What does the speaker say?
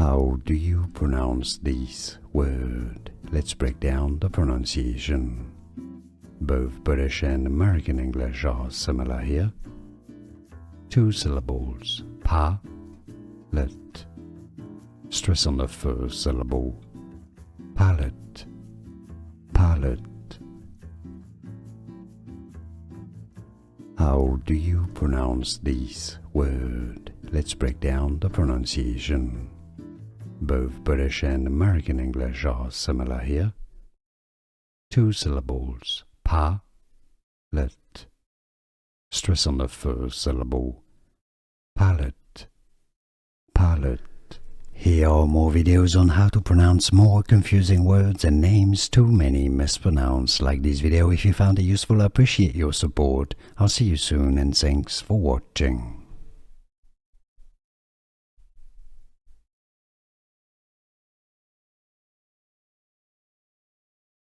How do you pronounce this word? Let's break down the pronunciation. Both British and American English are similar here. 2 syllables, palate. Stress on the first syllable, palate, palate. How do you pronounce this word? Let's break down the pronunciation. Both British and American English are similar here. 2 syllables, palate. Stress on the first syllable, palate, palate. Here are more videos on how to pronounce more confusing words and names too many mispronounced. Like this video if you found it useful. I appreciate your support. I'll see you soon and thanks for watching.